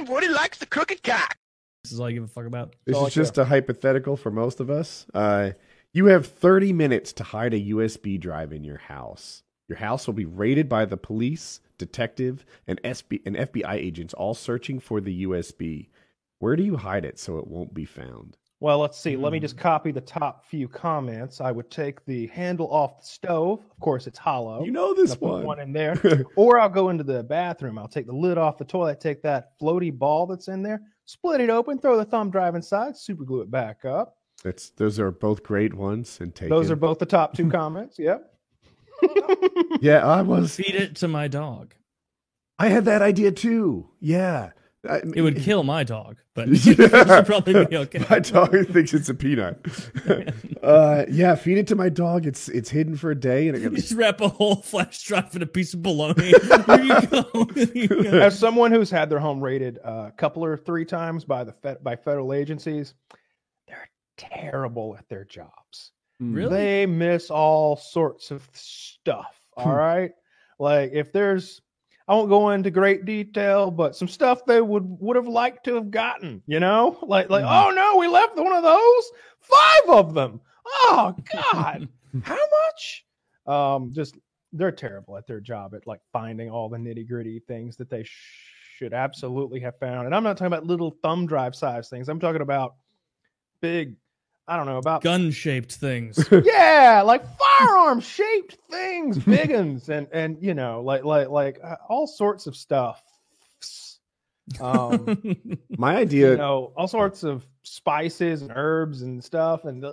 Woody likes the crooked cock. This is all I give a fuck about. This is just a hypothetical for most of us. You have 30 minutes to hide a USB drive in your house. Your house will be raided by the police, detective, and FBI agents, all searching for the USB. Where do you hide it so it won't be found? Well, let's see. Let me just copy the top few comments. I would take the handle off the stove. Of course, it's hollow. You know this I'll one. put one in there. Or I'll go into the bathroom. I'll take the lid off the toilet, take that floaty ball that's in there, split it open, throw the thumb drive inside, super glue it back up. Those are both great ones. And those are both the top two comments. Yep. Yeah, I was. Feed it to my dog. I had that idea too. Yeah. It would kill my dog, but yeah. it should probably be okay. My dog thinks it's a peanut. Yeah, feed it to my dog. It's hidden for a day, and you just wrap a whole flash drive in a piece of bologna. There you go. There you go. As someone who's had their home raided a couple or three times by federal agencies, they're terrible at their jobs. Really? They miss all sorts of stuff. All right, like if there's. I won't go into great detail, but some stuff they would have liked to have gotten, you know, like oh no, we left one of those, 5 of them. Oh God, how much? Just they're terrible at their job at like finding all the nitty gritty things that they should absolutely have found. And I'm not talking about little thumb drive size things. I'm talking about big. I don't know about gun-shaped things. Yeah, like firearm-shaped things, big ones, and you know, like all sorts of stuff. My idea, you know, all sorts of spices and herbs and stuff, and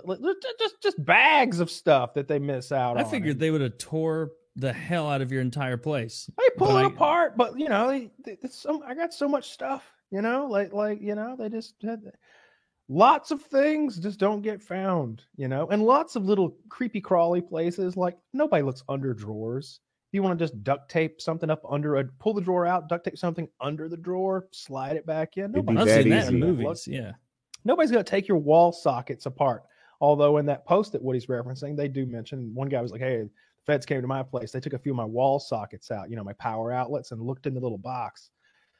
just bags of stuff that they miss out on. I figured they would have tore the hell out of your entire place. They pull it apart, but you know, I got so much stuff. You know, like you know, they just had. Lots of things just don't get found, you know, and lots of little creepy crawly places. Like nobody looks under drawers. If you want to just duct tape something up under pull the drawer out, duct tape something under the drawer, slide it back in. I've seen that in movies. Yeah. Nobody's going to take your wall sockets apart. Although in that post that Woody's referencing, they do mention one guy was like, hey, the feds came to my place. They took a few of my wall sockets out, you know, my power outlets, and looked in the little box.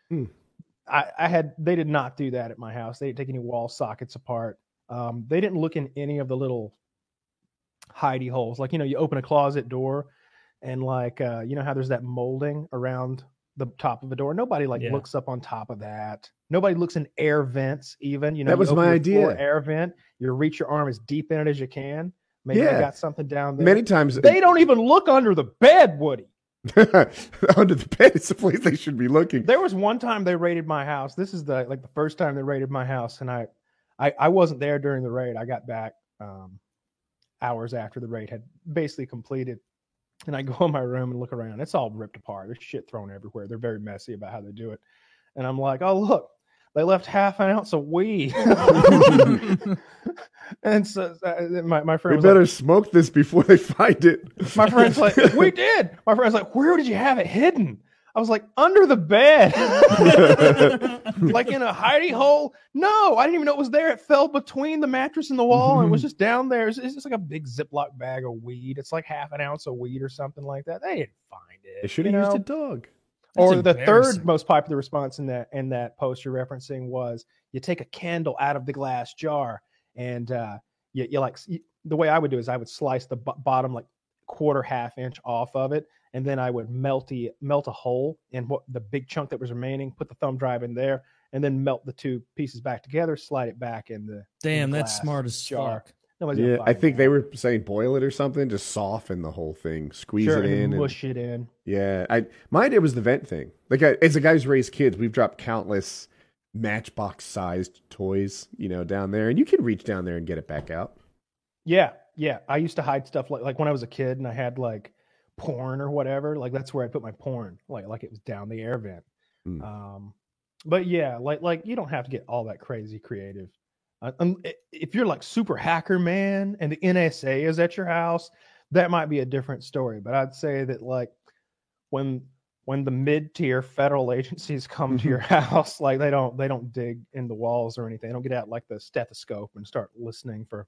They did not do that at my house. They didn't take any wall sockets apart. They didn't look in any of the little hidey holes. Like, you know, you open a closet door and like, you know how there's that molding around the top of the door. Nobody looks up on top of that. Nobody looks in air vents even, you know. That was my idea. Air vent, you reach your arm as deep in it as you can. Maybe they got something down there. Many times. They don't even look under the bed, Woody. Under the bed is the place they should be looking. There was one time they raided my house. This is the first time they raided my house, and I wasn't there during the raid. I got back hours after the raid had basically completed, and I go in my room and look around. It's all ripped apart. There's shit thrown everywhere. They're very messy about how they do it, and I'm like, oh look, they left half an ounce of weed. And so my friend, they better smoke this before they find it. My friend's like, we did. My friend's like, where did you have it hidden? I was like, under the bed, like in a hidey hole. No, I didn't even know it was there. It fell between the mattress and the wall, and was just down there. It's just like a big Ziploc bag of weed. It's like half an ounce of weed or something like that. They didn't find it. They should have used a dog. Or the third most popular response in that post you're referencing was, you take a candle out of the glass jar, and the way I would do is I would slice the bottom like half inch off of it, and then I would melt a hole in the big chunk that was remaining, put the thumb drive in there, and then melt the two pieces back together, slide it back in the that's smart as jar. Yeah, I think they were saying boil it or something, just soften the whole thing, squeeze it in, and mush it in. Yeah, my idea was the vent thing. Like, as a guy who's raised kids, we've dropped countless matchbox-sized toys, you know, down there, and you can reach down there and get it back out. Yeah. I used to hide stuff like when I was a kid and I had like porn or whatever. Like that's where I put my porn, like it was down the air vent. But yeah, like you don't have to get all that crazy creative. If you're like super hacker man and the NSA is at your house, that might be a different story. But I'd say that like when the mid-tier federal agencies come to your house, like they don't dig in the walls or anything. They don't get out like the stethoscope and start listening for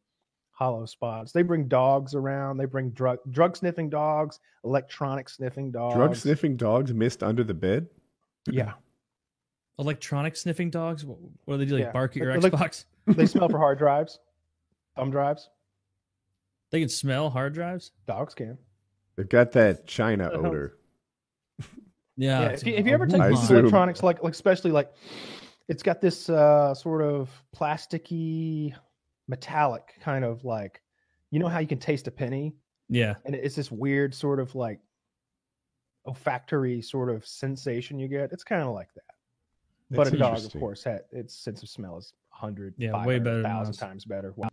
hollow spots. They bring dogs around. They bring drug sniffing dogs, electronic sniffing dogs. Drug sniffing dogs missed under the bed? Yeah. electronic sniffing dogs? What do they do? Like Yeah. bark at your Like- Xbox? They smell for hard drives, thumb drives. They can smell hard drives? Dogs can. They've got that China odor. Yeah. Yeah. it's If you ever a take I these assume. electronics, like especially like, it's got this sort of plasticky, metallic kind of like, you know how you can taste a penny, Yeah. and it's this weird sort of like olfactory sort of sensation you get. It's kind of like that. But That's a dog, of interesting. course, its sense of smell is 100, Yeah, way better than 1,000 ours. times better. Wow.